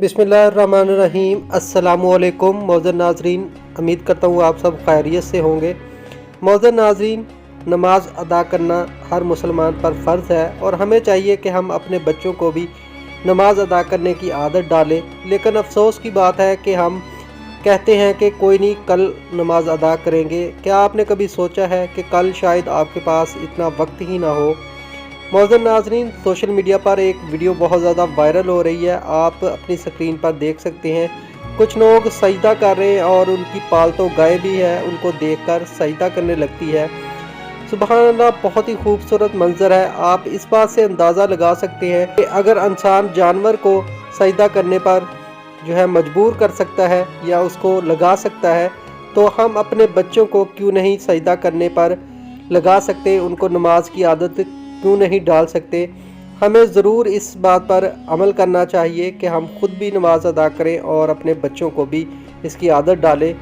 बिस्मिल्लाहिर्रहमानिर्रहीम। अस्सलामुअलैकुम मौजूद नाजरीन, उम्मीद करता हूँ आप सब खैरियत से होंगे। मौजूद नाजरीन, नमाज अदा करना हर मुसलमान पर फ़र्ज़ है और हमें चाहिए कि हम अपने बच्चों को भी नमाज अदा करने की आदत डालें। लेकिन अफसोस की बात है कि हम कहते हैं कि कोई नहीं, कल नमाज अदा करेंगे। क्या आपने कभी सोचा है कि कल शायद आपके पास इतना वक्त ही ना हो। मौजूद नाजरीन, सोशल मीडिया पर एक वीडियो बहुत ज़्यादा वायरल हो रही है, आप अपनी स्क्रीन पर देख सकते हैं। कुछ लोग सजदा कर रहे हैं और उनकी पालतू गाय भी है, उनको देखकर सजदा करने लगती है। सुभान अल्लाह, बहुत ही खूबसूरत मंजर है। आप इस बात से अंदाज़ा लगा सकते हैं कि अगर इंसान जानवर को सजदा करने पर जो है मजबूर कर सकता है या उसको लगा सकता है, तो हम अपने बच्चों को क्यों नहीं सजदा करने पर लगा सकते, उनको नमाज की आदत क्यों नहीं डाल सकते। हमें ज़रूर इस बात पर अमल करना चाहिए कि हम खुद भी नमाज अदा करें और अपने बच्चों को भी इसकी आदत डालें।